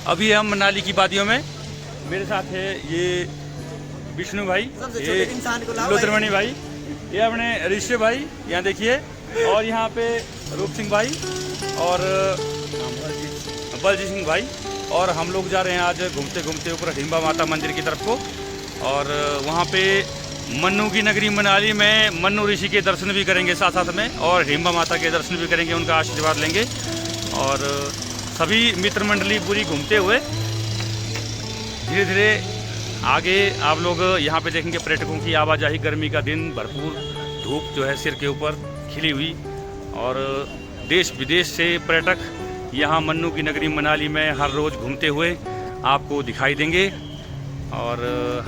अभी हम मनाली की वादियों में, मेरे साथ है ये विष्णु भाई, ये लुद्रमणि भाई, ये अपने ऋषि भाई यहाँ देखिए, और यहाँ पे रूप सिंह भाई और बलजीत सिंह भाई। और हम लोग जा रहे हैं आज घूमते घूमते ऊपर हिडिंबा माता मंदिर की तरफ को, और वहाँ पे मन्नू की नगरी मनाली में मन्नू ऋषि के दर्शन भी करेंगे साथ साथ में, और हिडिंबा माता के दर्शन भी करेंगे, उनका आशीर्वाद लेंगे। और सभी मित्र मंडली पूरी घूमते हुए धीरे धीरे आगे आप लोग यहाँ पे देखेंगे पर्यटकों की आवाजाही। गर्मी का दिन, भरपूर धूप जो है सिर के ऊपर खिली हुई, और देश विदेश से पर्यटक यहाँ मन्नू की नगरी मनाली में हर रोज़ घूमते हुए आपको दिखाई देंगे। और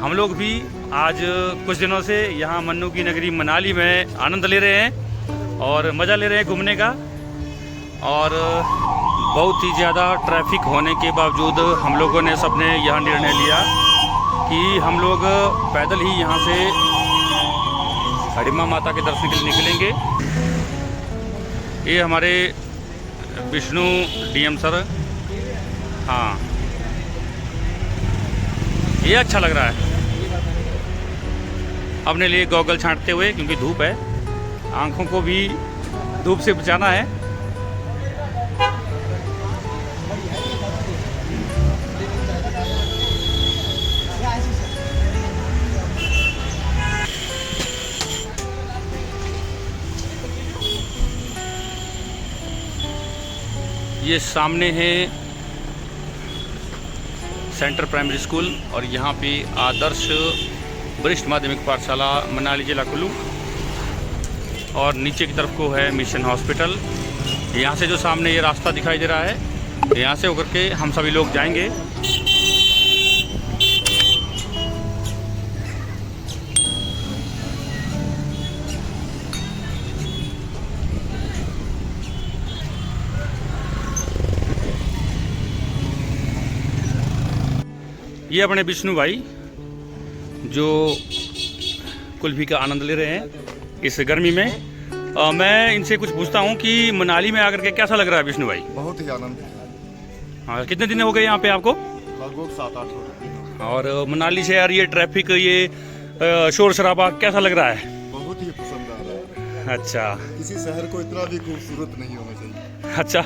हम लोग भी आज कुछ दिनों से यहाँ मन्नू की नगरी मनाली में आनंद ले रहे हैं और मज़ा ले रहे हैं घूमने का। और बहुत ही ज़्यादा ट्रैफिक होने के बावजूद हम लोगों ने सबने यह निर्णय लिया कि हम लोग पैदल ही यहाँ से हिडिंबा माता के दर्शन के लिए निकलेंगे। ये हमारे विष्णु डीएम सर, हाँ ये अच्छा लग रहा है। अपने लिए गॉगल छांटते हुए, क्योंकि धूप है, आँखों को भी धूप से बचाना है। ये सामने है सेंटर प्राइमरी स्कूल, और यहाँ पे आदर्श वरिष्ठ माध्यमिक पाठशाला मनाली जिला कुल्लू, और नीचे की तरफ को है मिशन हॉस्पिटल। यहाँ से जो सामने ये रास्ता दिखाई दे रहा है, यहाँ से होकर के हम सभी लोग जाएंगे। ये अपने विष्णु भाई जो कुल्फी का आनंद ले रहे हैं इस गर्मी में। मैं इनसे कुछ पूछता हूँ कि मनाली में आकर के कैसा लग रहा है विष्णु भाई? बहुत ही आनंद। हाँ, कितने दिन हो गए यहाँ पे आपको? लगभग 7-8 दिन। और मनाली से यार ये ट्रैफिक, ये शोर शराबा कैसा लग रहा है? बहुत ही पसंद आ रहा है। अच्छा, किसी शहर को इतना भी खूबसूरत नहीं होना चाहिए। अच्छा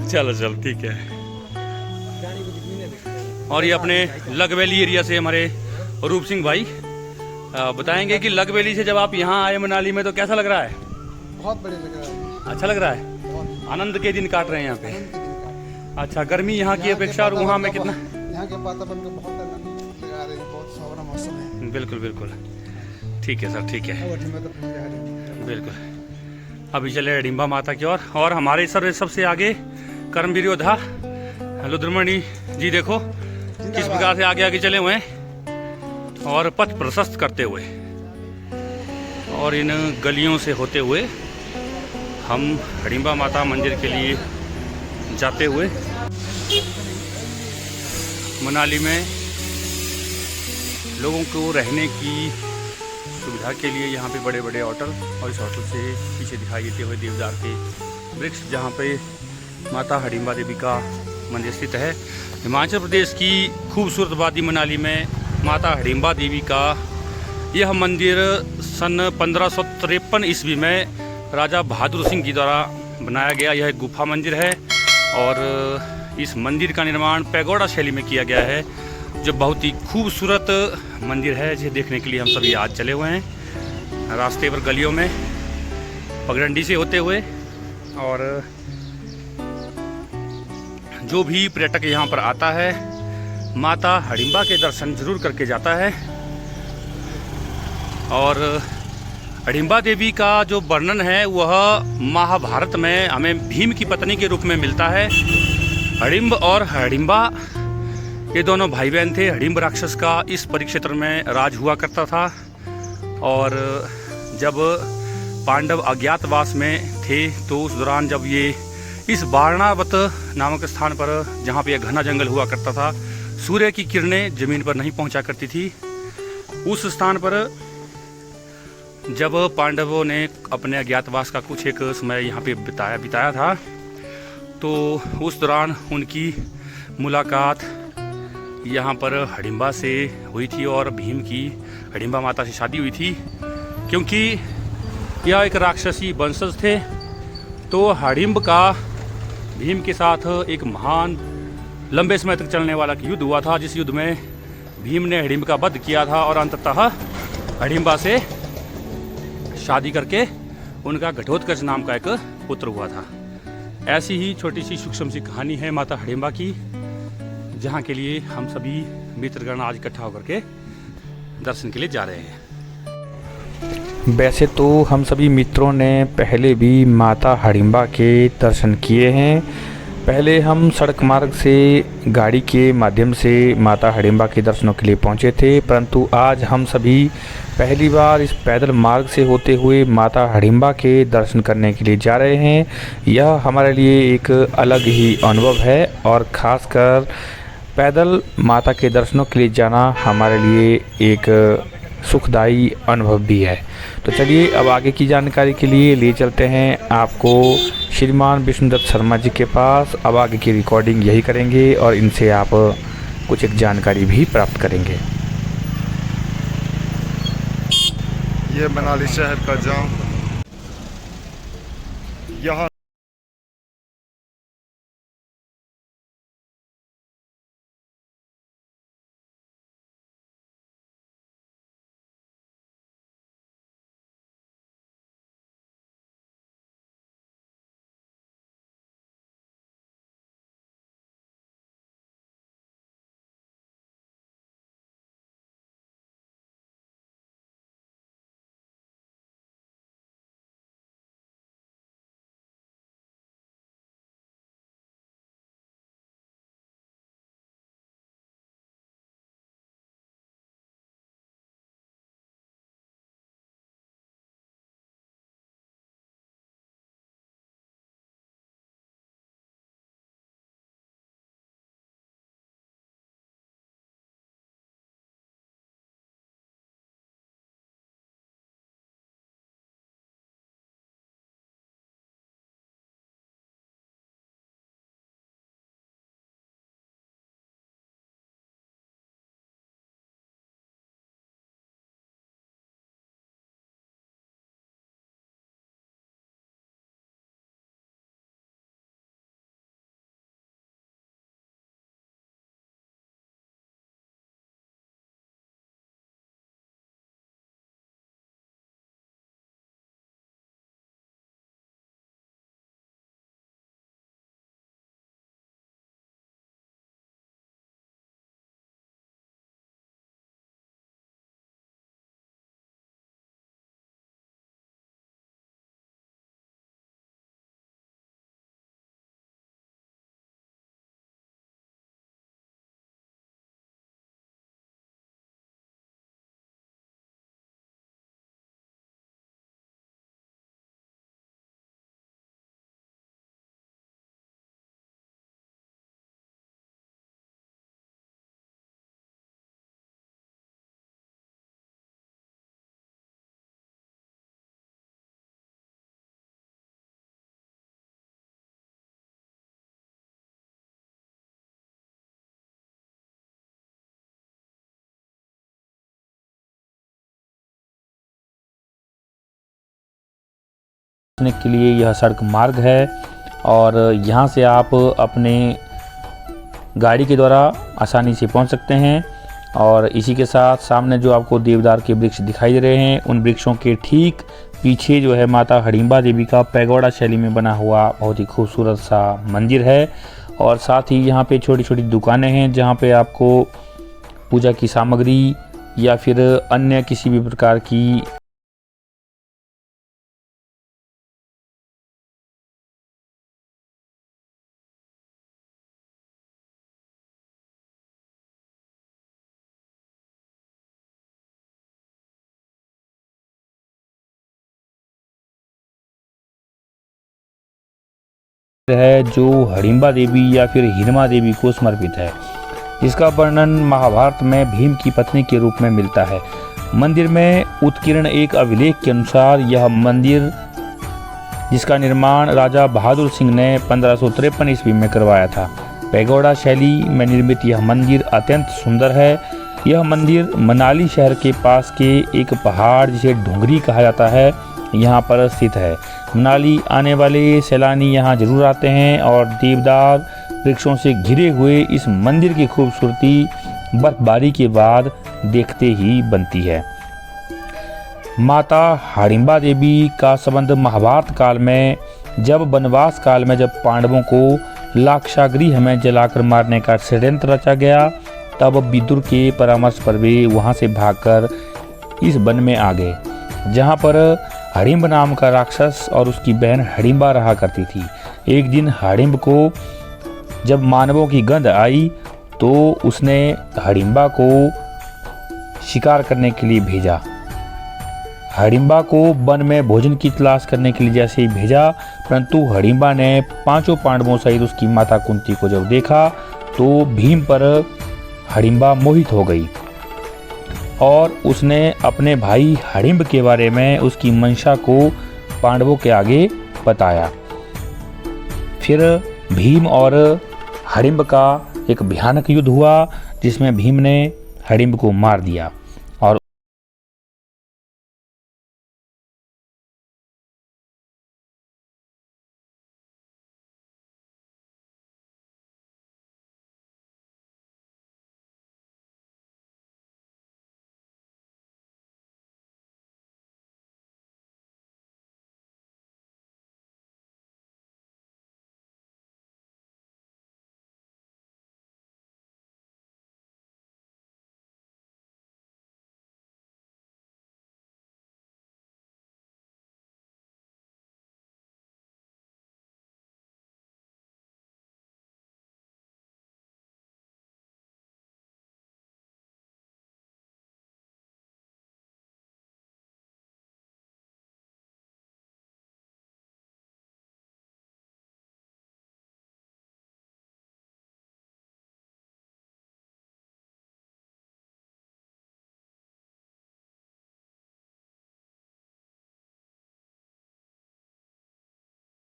चलो ठीक है। और ये अपने लग वैली एरिया से हमारे रूप सिंह भाई बताएंगे कि लग वैली से जब आप यहाँ आए मनाली में तो कैसा लग रहा है? बहुत बढ़िया लग रहा है। अच्छा लग रहा है? आनंद के दिन काट रहे हैं यहाँ पे। अच्छा, गर्मी यहाँ की अपेक्षा और वहाँ में कितना? यहाँ के वातावरण को बहुत आनंद लगा रहे हैं, बहुत सुहावना मौसम है। बिल्कुल बिल्कुल, ठीक है सर, ठीक है, बिल्कुल। अभी चले हिडिंबा माता की ओर, और हमारे सर सबसे आगे कर्मवीर योद्धा लुद्रमणि जी देखो किस प्रकार से आगे आगे चले हुए हैं, और पथ प्रशस्त करते हुए, और इन गलियों से होते हुए हम हिडिंबा माता मंदिर के लिए जाते हुए मनाली में लोगों को रहने की सुविधा के लिए यहाँ पे बड़े बड़े होटल, और इस होटल से पीछे दिखाई देते हुए देवदार के वृक्ष जहाँ पे माता हिडिंबा देवी का मंदिर स्थित है। हिमाचल प्रदेश की खूबसूरत वादी मनाली में माता हिडिंबा देवी का यह मंदिर सन 1553 ईस्वी में राजा बहादुर सिंह जी द्वारा बनाया गया यह गुफा मंदिर है, और इस मंदिर का निर्माण पैगोडा शैली में किया गया है, जो बहुत ही खूबसूरत मंदिर है, जिसे देखने के लिए हम सभी आज चले हुए हैं रास्ते पर गलियों में पगडंडी से होते हुए। और जो भी पर्यटक यहाँ पर आता है माता हिडिंबा के दर्शन जरूर करके जाता है। और हिडिंबा देवी का जो वर्णन है वह महाभारत में हमें भीम की पत्नी के रूप में मिलता है। हिडिंब और हिडिंबा ये दोनों भाई बहन थे। हिडिंब राक्षस का इस परिक्षेत्र में राज हुआ करता था, और जब पांडव अज्ञातवास में थे तो उस दौरान जब ये इस बारणावत नामक स्थान पर, जहाँ पे यह घना जंगल हुआ करता था, सूर्य की किरणें जमीन पर नहीं पहुँचा करती थी, उस स्थान पर जब पांडवों ने अपने अज्ञातवास का कुछ एक समय यहाँ पे बिताया था, तो उस दौरान उनकी मुलाकात यहाँ पर हिडिंबा से हुई थी और भीम की हिडिंबा माता से शादी हुई थी, क्योंकि यह एक राक्षसी वंशज थे। तो हिडिंब का भीम के साथ एक महान लंबे समय तक चलने वाला युद्ध हुआ था, जिस युद्ध में भीम ने हिडिंब का वध किया था और अंततः हिडिंबा से शादी करके उनका घटोत्कच नाम का एक पुत्र हुआ था। ऐसी ही छोटी सी सूक्ष्म सी कहानी है माता हिडिंबा की, जहाँ के लिए हम सभी मित्रगण आज इकट्ठा होकर के दर्शन के लिए जा रहे हैं। वैसे तो हम सभी मित्रों ने पहले भी माता हिडिंबा के दर्शन किए हैं। पहले हम सड़क मार्ग से गाड़ी के माध्यम से माता हिडिंबा के दर्शनों के लिए पहुंचे थे, परंतु आज हम सभी पहली बार इस पैदल मार्ग से होते हुए माता हिडिंबा के दर्शन करने के लिए जा रहे हैं। यह हमारे लिए एक अलग ही अनुभव है और ख़ासकर पैदल माता के दर्शनों के लिए जाना हमारे लिए एक सुखदायी अनुभव भी है। तो चलिए अब आगे की जानकारी के लिए ले चलते हैं आपको श्रीमान विष्णुदत्त शर्मा जी के पास। अब आगे की रिकॉर्डिंग यही करेंगे और इनसे आप कुछ एक जानकारी भी प्राप्त करेंगे। ये मनाली शहर का जाम, यहाँ के लिए यह सड़क मार्ग है और यहाँ से आप अपने गाड़ी के द्वारा आसानी से पहुँच सकते हैं। और इसी के साथ सामने जो आपको देवदार के वृक्ष दिखाई दे रहे हैं, उन वृक्षों के ठीक पीछे जो है माता हिडिंबा देवी का पैगोडा शैली में बना हुआ बहुत ही खूबसूरत सा मंदिर है। और साथ ही यहाँ पे छोटी छोटी दुकानें हैं जहाँ पे आपको पूजा की सामग्री या फिर अन्य किसी भी प्रकार की है जो हिडिंबा देवी या फिर हिरमा देवी को समर्पित है, जिसका वर्णन महाभारत में भीम की पत्नी के रूप में मिलता है। मंदिर में उत्कीर्ण एक अभिलेख के अनुसार यह मंदिर, जिसका निर्माण राजा बहादुर सिंह ने 1553 ईस्वी में करवाया था, पैगोडा शैली में निर्मित यह मंदिर अत्यंत सुंदर है। यह मंदिर मनाली शहर के पास के एक पहाड़ जिसे ढूंगरी कहा जाता है यहाँ पर स्थित है। मनाली आने वाले सैलानी यहाँ जरूर आते हैं और देवदार वृक्षों से घिरे हुए इस मंदिर की खूबसूरती बर्फबारी के बाद देखते ही बनती है। माता हडिम्बा देवी का संबंध महाभारत काल में जब वनवास काल में जब पांडवों को लाक्षागृह में जलाकर मारने का षड्यंत्र रचा गया, तब विदुर के परामर्श पर वे वहां से भागकर इस वन में आ गए, जहां पर हडिम्ब नाम का राक्षस और उसकी बहन हडिम्बा रहा करती थी। एक दिन हडिम्ब को जब मानवों की गंध आई तो उसने हडिम्बा को शिकार करने के लिए भेजा। हडिम्बा को वन में भोजन की तलाश करने के लिए जैसे ही भेजा, परंतु हडिम्बा ने 5 पांडवों सहित उसकी माता कुंती को जब देखा तो भीम पर हडिम्बा मोहित हो गई और उसने अपने भाई हडिम्ब के बारे में उसकी मंशा को पांडवों के आगे बताया। फिर भीम और हडिम्ब का एक भयानक युद्ध हुआ जिसमें भीम ने हडिम्ब को मार दिया और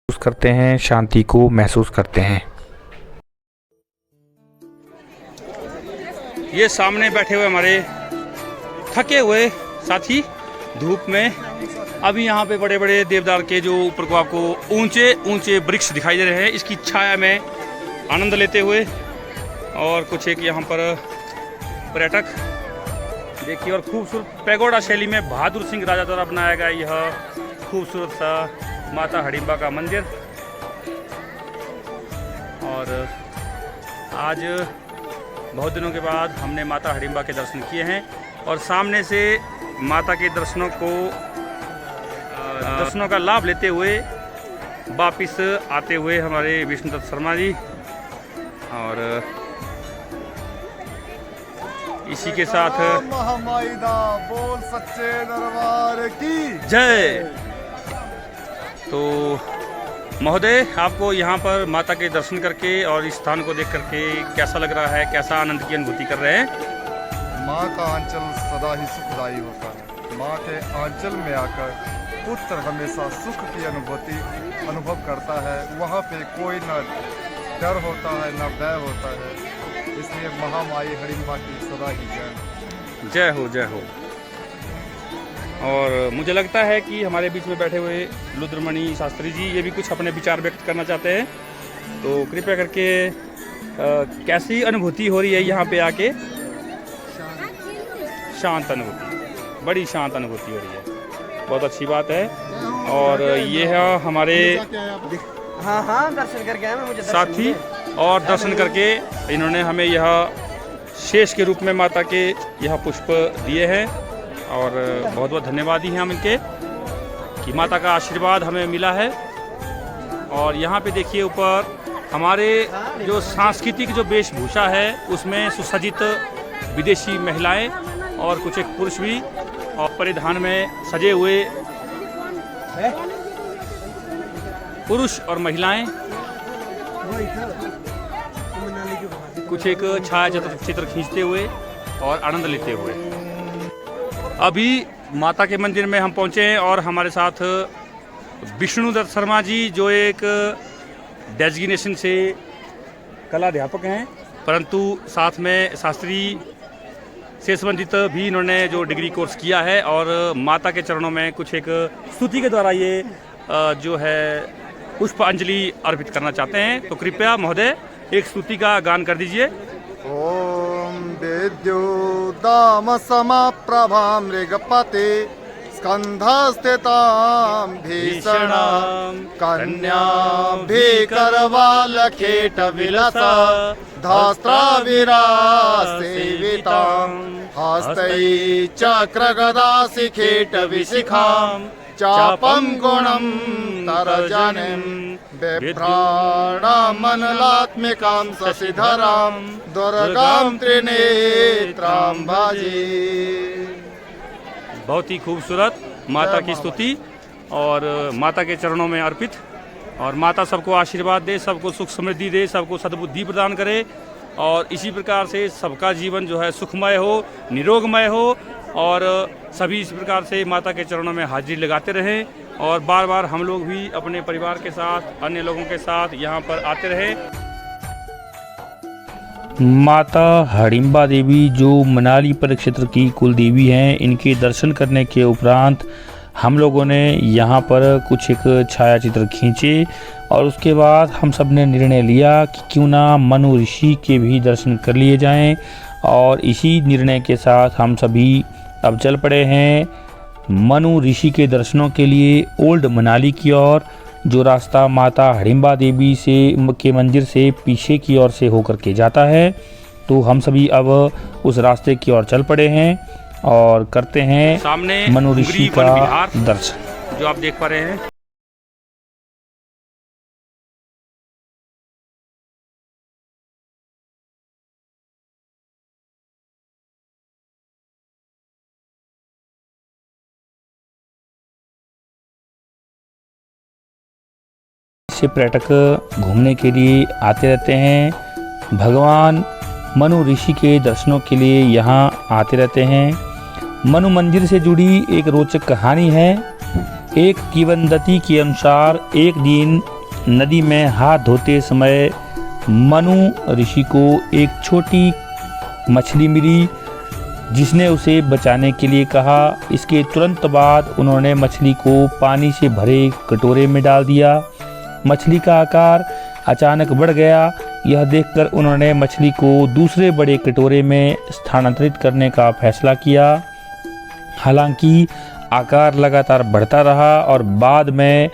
करते हैं, शांति को महसूस करते हैं। ये सामने बैठे हुए हमारे थके हुए साथी धूप में, अभी यहाँ पे बड़े बड़े देवदार के जो ऊपर को आपको ऊंचे ऊंचे वृक्ष दिखाई दे रहे हैं, इसकी छाया में आनंद लेते हुए। और कुछ एक यहाँ पर पर्यटक देखिए, और खूबसूरत पैगोडा शैली में बहादुर सिंह राजा द्वारा बनाया गया यह खूबसूरत सा माता हडिम्बा का मंदिर। और आज बहुत दिनों के बाद हमने माता हडिम्बा के दर्शन किए हैं और सामने से माता के दर्शनों का लाभ लेते हुए वापिस आते हुए हमारे विष्णुदत्त शर्मा जी। और इसी के साथ महामाई दा बोल सच्चे दरबार की जय। तो महोदय, आपको यहाँ पर माता के दर्शन करके और इस स्थान को देख करके कैसा लग रहा है, कैसा आनंद की अनुभूति कर रहे हैं? माँ का आंचल सदा ही सुखदायी होता है। माँ के आंचल में आकर पुत्र हमेशा सुख की अनुभव करता है। वहाँ पे कोई न डर होता है न भय होता है, इसलिए महामाई हडिम्बा की सदा ही जय। जय हो, जय हो। और मुझे लगता है कि हमारे बीच में बैठे हुए रुद्रमणि शास्त्री जी ये भी कुछ अपने विचार व्यक्त करना चाहते हैं, तो कृपया करके कैसी अनुभूति हो रही है यहाँ पे आके? शांत अनुभूति, बड़ी शांत अनुभूति हो रही है, बहुत अच्छी बात है। और ये है हमारे दर्शन करके आए, मुझे साथी, और दर्शन करके इन्होंने हमें यह शेष के रूप में माता के यह पुष्प दिए हैं और बहुत बहुत धन्यवादी हैं हम इनके कि माता का आशीर्वाद हमें मिला है। और यहाँ पे देखिए ऊपर हमारे जो सांस्कृतिक जो वेशभूषा है उसमें सुसज्जित विदेशी महिलाएं और कुछ एक पुरुष भी और परिधान में सजे हुए पुरुष और महिलाएं कुछ एक छाया चित्र खींचते हुए और आनंद लेते हुए। अभी माता के मंदिर में हम पहुंचे हैं और हमारे साथ विष्णुदत्त शर्मा जी, जो एक डेजिग्नेशन से कला अध्यापक हैं, परंतु साथ में शास्त्री से संबंधित भी इन्होंने जो डिग्री कोर्स किया है, और माता के चरणों में कुछ एक स्तुति के द्वारा ये जो है पुष्पांजलि अर्पित करना चाहते हैं। तो कृपया महोदय एक स्तुति का गान कर दीजिए। ॐ विद्युदाम समप्रभां मृगपते स्कन्धस्थितां भीषणां कन्यां भीकरवालखेटविलसा धास्त्राविरासेवितां हस्तै चक्रगदाशिखेटविशिखां चापं गुणं तरजनिं बिभ्राणामनलात्मिकां शशिधरां दुर्गां त्रिनेत्रां भजे। बहुत ही खूबसूरत माता की स्तुति और माता के चरणों में अर्पित। और माता सबको आशीर्वाद दे, सबको सुख समृद्धि दे, सबको सद्बुद्धि प्रदान करे, और इसी प्रकार से सबका जीवन जो है सुखमय हो, निरोगमय हो, और सभी इस प्रकार से माता के चरणों में हाजिरी लगाते रहें, और बार बार हम लोग भी अपने परिवार के साथ, अन्य लोगों के साथ यहाँ पर आते रहें। माता हडिम्बा देवी जो मनाली परिक्षेत्र की कुल देवी हैं, इनके दर्शन करने के उपरांत हम लोगों ने यहाँ पर कुछ एक छायाचित्र खींचे, और उसके बाद हम सब ने निर्णय लिया कि क्यों ना मनु ऋषि के भी दर्शन कर लिए जाएं, और इसी निर्णय के साथ हम सभी अब चल पड़े हैं मनु ऋषि के दर्शनों के लिए ओल्ड मनाली की ओर, जो रास्ता माता हडिम्बा देवी से के मंदिर से पीछे की ओर से होकर के जाता है। तो हम सभी अब उस रास्ते की ओर चल पड़े हैं और करते हैं सामने मनु ऋषि उंगरी का वन विहार दर्शन। जो आप देख पा रहे हैं। से पर्यटक घूमने के लिए आते रहते हैं, भगवान मनु ऋषि के दर्शनों के लिए यहाँ आते रहते हैं। मनु मंदिर से जुड़ी एक रोचक कहानी है। एक किंवदंती के अनुसार एक दिन नदी में हाथ धोते समय मनु ऋषि को एक छोटी मछली मिली, जिसने उसे बचाने के लिए कहा। इसके तुरंत बाद उन्होंने मछली को पानी से भरे कटोरे में डाल दिया। मछली का आकार अचानक बढ़ गया। यह देखकर उन्होंने मछली को दूसरे बड़े कटोरे में स्थानांतरित करने का फैसला किया। हालांकि आकार लगातार बढ़ता रहा और बाद में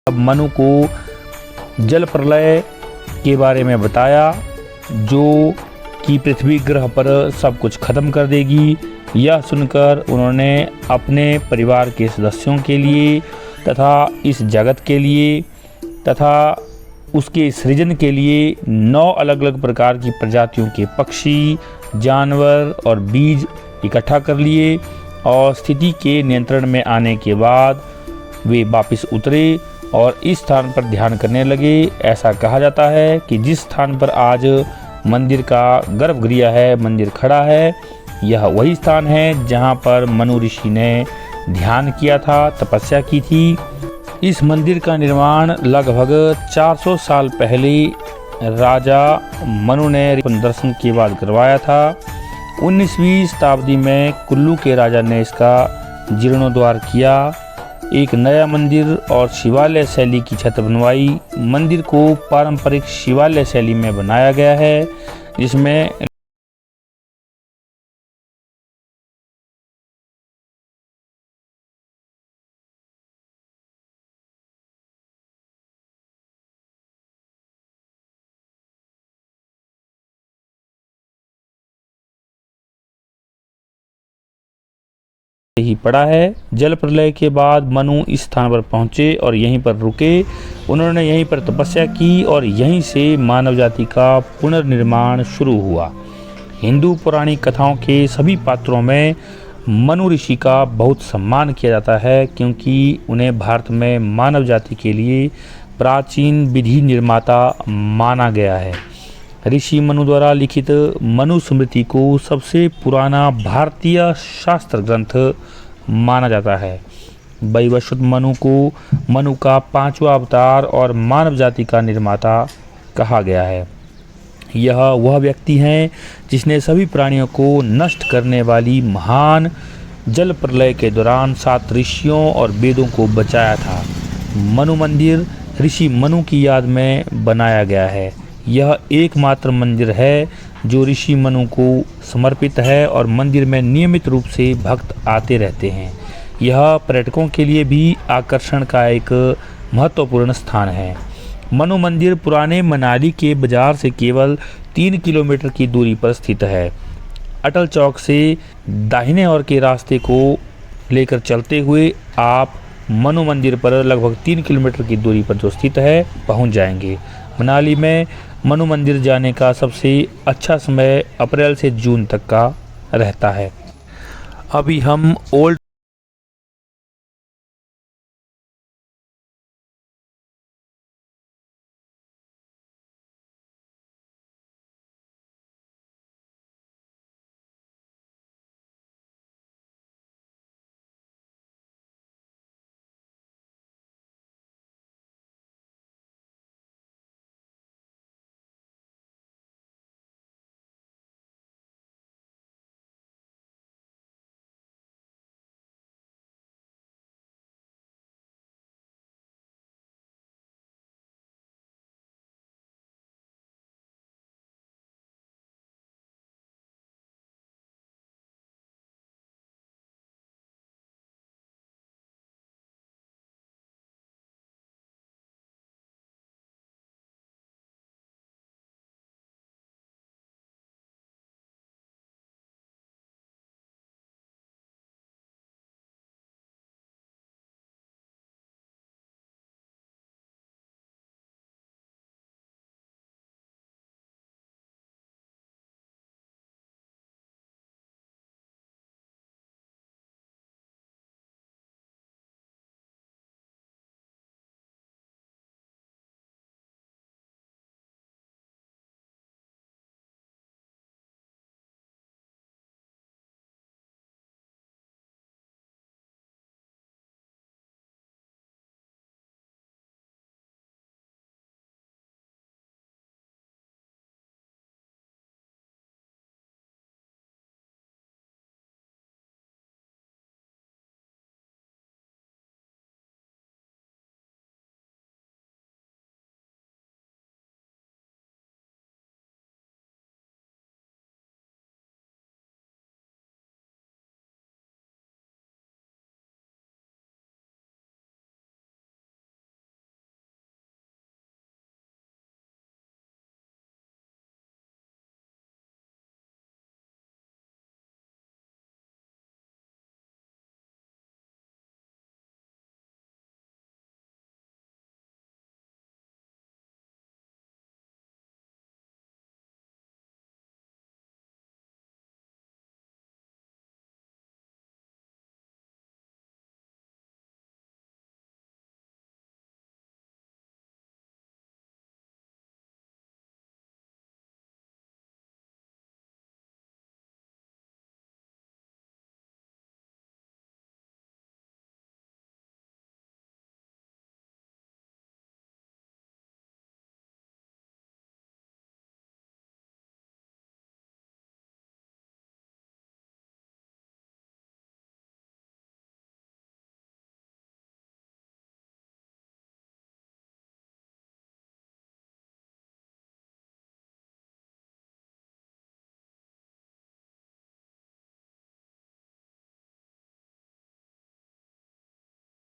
अब मनु को जल प्रलय के बारे में बताया, जो कि पृथ्वी ग्रह पर सब कुछ खत्म कर देगी। यह सुनकर उन्होंने अपने परिवार के सदस्यों के लिए तथा इस जगत के लिए तथा उसके सृजन के लिए 9 अलग अलग प्रकार की प्रजातियों के पक्षी, जानवर और बीज इकट्ठा कर लिए, और स्थिति के नियंत्रण में आने के बाद वे वापस उतरे और इस स्थान पर ध्यान करने लगे। ऐसा कहा जाता है कि जिस स्थान पर आज मंदिर का गर्भगृह है, मंदिर खड़ा है, यह वही स्थान है जहां पर मनु ऋषि ने ध्यान किया था, तपस्या की थी। इस मंदिर का निर्माण लगभग 400 साल पहले राजा मनु ने दर्शन के बाद करवाया था। 19वीं शताब्दी में कुल्लू के राजा ने इसका जीर्णोद्धार किया, एक नया मंदिर और शिवालय शैली की छत बनवाई। मंदिर को पारंपरिक शिवालय शैली में बनाया गया है, जिसमें ही पड़ा है। जल प्रलय के बाद मनु इस स्थान पर पहुँचे और यहीं पर रुके। उन्होंने यहीं पर तपस्या की और यहीं से मानव जाति का पुनर्निर्माण शुरू हुआ। हिंदू पौराणिक कथाओं के सभी पात्रों में मनु ऋषि का बहुत सम्मान किया जाता है, क्योंकि उन्हें भारत में मानव जाति के लिए प्राचीन विधि निर्माता माना गया है। ऋषि मनु द्वारा लिखित मनु स्मृति को सबसे पुराना भारतीय शास्त्र ग्रंथ माना जाता है। वैवस्वत मनु को मनु का 5वां अवतार और मानव जाति का निर्माता कहा गया है। यह वह व्यक्ति हैं जिसने सभी प्राणियों को नष्ट करने वाली महान जल प्रलय के दौरान 7 ऋषियों और वेदों को बचाया था। मनु मंदिर ऋषि मनु की याद में बनाया गया है। यह एकमात्र मंदिर है जो ऋषि मनु को समर्पित है और मंदिर में नियमित रूप से भक्त आते रहते हैं। यह पर्यटकों के लिए भी आकर्षण का एक महत्वपूर्ण स्थान है। मनु मंदिर पुराने मनाली के बाजार से केवल 3 किलोमीटर की दूरी पर स्थित है। अटल चौक से दाहिने ओर के रास्ते को लेकर चलते हुए आप मनु मंदिर पर लगभग 3 किलोमीटर की दूरी पर जो स्थित है पहुंच जाएंगे। मनाली में मनु मंदिर जाने का सबसे अच्छा समय अप्रैल से जून तक का रहता है। अभी हम ओल्ड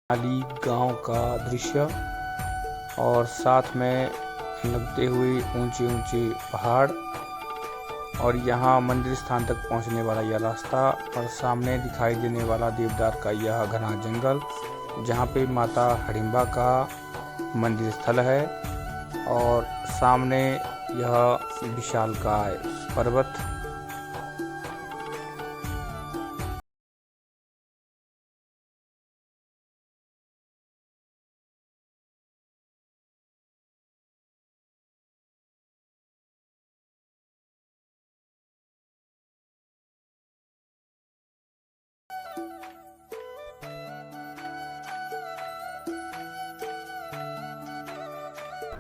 मनाली गांव का दृश्य और साथ में लगते हुए ऊंचे ऊंचे पहाड़ और यहाँ मंदिर स्थान तक पहुँचने वाला यह रास्ता और सामने दिखाई देने वाला देवदार का यह घना जंगल, जहाँ पे माता हडिम्बा का मंदिर स्थल है, और सामने यह विशालकाय पर्वत।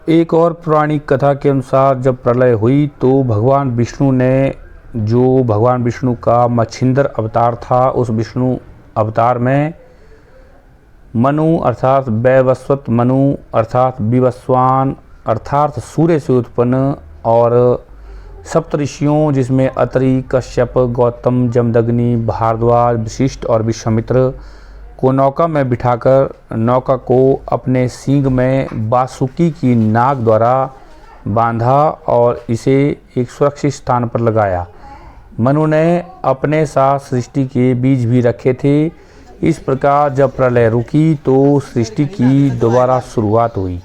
एक और पौराणिक कथा के अनुसार जब प्रलय हुई तो भगवान विष्णु ने, जो भगवान विष्णु का मच्छिंदर अवतार था, उस विष्णु अवतार में मनु अर्थात वैवस्वत मनु अर्थात विवस्वान अर्थात सूर्य से उत्पन्न और सप्तऋषियों जिसमें अत्रि, कश्यप, गौतम, जमदग्नि, भारद्वाज, वशिष्ठ और विश्वामित्र को नौका में बिठाकर नौका को अपने सींग में वासुकी की नाग द्वारा बांधा और इसे एक सुरक्षित स्थान पर लगाया। मनु ने अपने साथ सृष्टि के बीज भी रखे थे। इस प्रकार जब प्रलय रुकी तो सृष्टि की दोबारा शुरुआत हुई।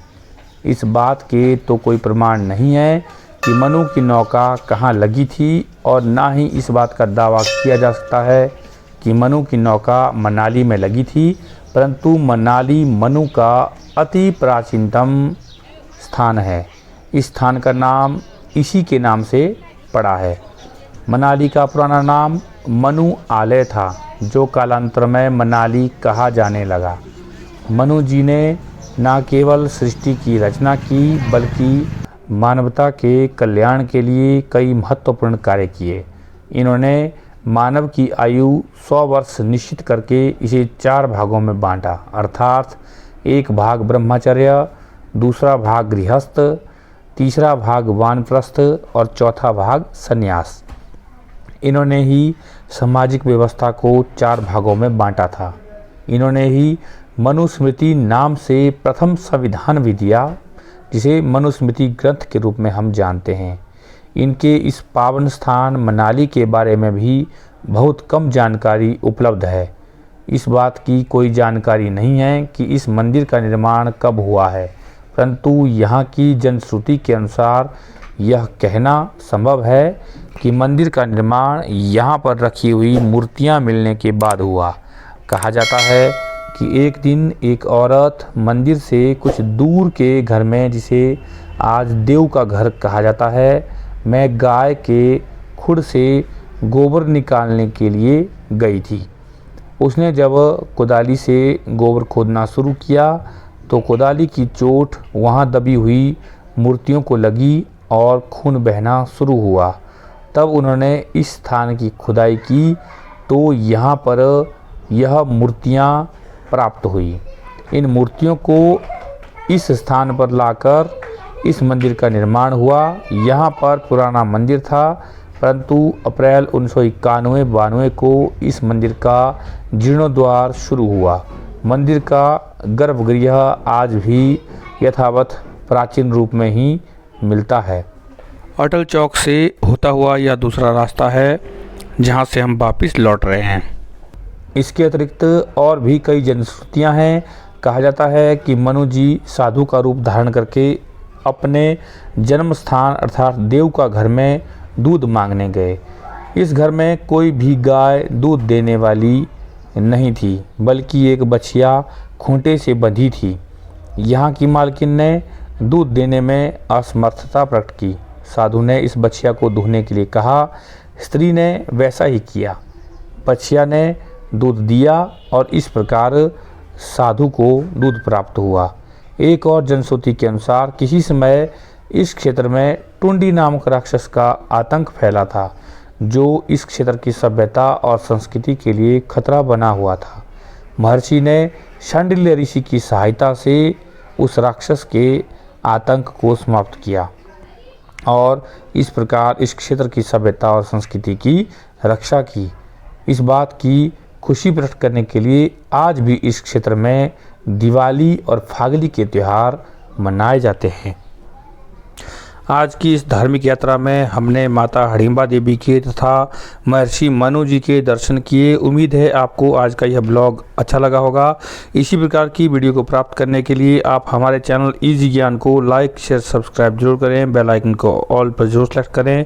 इस बात के तो कोई प्रमाण नहीं है कि मनु की नौका कहाँ लगी थी, और ना ही इस बात का दावा किया जा सकता है कि मनु की नौका मनाली में लगी थी, परंतु मनाली मनु का अति प्राचीनतम स्थान है। इस स्थान का नाम इसी के नाम से पड़ा है। मनाली का पुराना नाम मनु आलय था, जो कालांतर में मनाली कहा जाने लगा। मनु जी ने न केवल सृष्टि की रचना की, बल्कि मानवता के कल्याण के लिए कई महत्वपूर्ण कार्य किए। इन्होंने मानव की आयु 100 वर्ष निश्चित करके इसे 4 भागों में बांटा, अर्थात एक भाग ब्रह्मचर्य, दूसरा भाग गृहस्थ, तीसरा भाग वानप्रस्थ और चौथा भाग संन्यास। इन्होंने ही सामाजिक व्यवस्था को 4 भागों में बांटा था। इन्होंने ही मनुस्मृति नाम से प्रथम संविधान भी दिया, जिसे मनुस्मृति ग्रंथ के रूप में हम जानते हैं। इनके इस पावन स्थान मनाली के बारे में भी बहुत कम जानकारी उपलब्ध है। इस बात की कोई जानकारी नहीं है कि इस मंदिर का निर्माण कब हुआ है, परंतु यहाँ की जनश्रुति के अनुसार यह कहना संभव है कि मंदिर का निर्माण यहाँ पर रखी हुई मूर्तियाँ मिलने के बाद हुआ। कहा जाता है कि एक दिन एक औरत मंदिर से कुछ दूर के घर में, जिसे आज देव का घर कहा जाता है, मैं गाय के खुर से गोबर निकालने के लिए गई थी। उसने जब कुदाली से गोबर खोदना शुरू किया तो कुदाली की चोट वहां दबी हुई मूर्तियों को लगी और खून बहना शुरू हुआ। तब उन्होंने इस स्थान की खुदाई की तो यहाँ पर यह मूर्तियाँ प्राप्त हुई। इन मूर्तियों को इस स्थान पर लाकर इस मंदिर का निर्माण हुआ। यहाँ पर पुराना मंदिर था, परंतु अप्रैल 1991-92 को इस मंदिर का जीर्णोद्धार शुरू हुआ। मंदिर का गर्भगृह आज भी यथावत प्राचीन रूप में ही मिलता है। अटल चौक से होता हुआ यह दूसरा रास्ता है, जहाँ से हम वापस लौट रहे हैं। इसके अतिरिक्त और भी कई जनश्रुतियाँ हैं। कहा जाता है कि मनु जी साधु का रूप धारण करके अपने जन्म स्थान अर्थात देव का घर में दूध मांगने गए। इस घर में कोई भी गाय दूध देने वाली नहीं थी, बल्कि एक बछिया खूंटे से बंधी थी। यहाँ की मालकिन ने दूध देने में असमर्थता प्रकट की। साधु ने इस बछिया को दूहने के लिए कहा। स्त्री ने वैसा ही किया। बछिया ने दूध दिया और इस प्रकार साधु को दूध प्राप्त हुआ। एक और जनश्रुति के अनुसार किसी समय इस क्षेत्र में टुंडी नामक राक्षस का आतंक फैला था, जो इस क्षेत्र की सभ्यता और संस्कृति के लिए खतरा बना हुआ था। महर्षि ने शांडिल्य ऋषि की सहायता से उस राक्षस के आतंक को समाप्त किया और इस प्रकार इस क्षेत्र की सभ्यता और संस्कृति की रक्षा की। इस बात की खुशी प्रकट करने के लिए आज भी इस क्षेत्र में दिवाली और फागली के त्यौहार मनाए जाते हैं। आज की इस धार्मिक यात्रा में हमने माता हडिम्बा देवी के तथा महर्षि मनु जी के दर्शन किए। उम्मीद है आपको आज का यह ब्लॉग अच्छा लगा होगा। इसी प्रकार की वीडियो को प्राप्त करने के लिए आप हमारे चैनल इजी ज्ञान को लाइक शेयर सब्सक्राइब जरूर करें। बेल आइकन को ऑल पर जरूर सेलेक्ट करें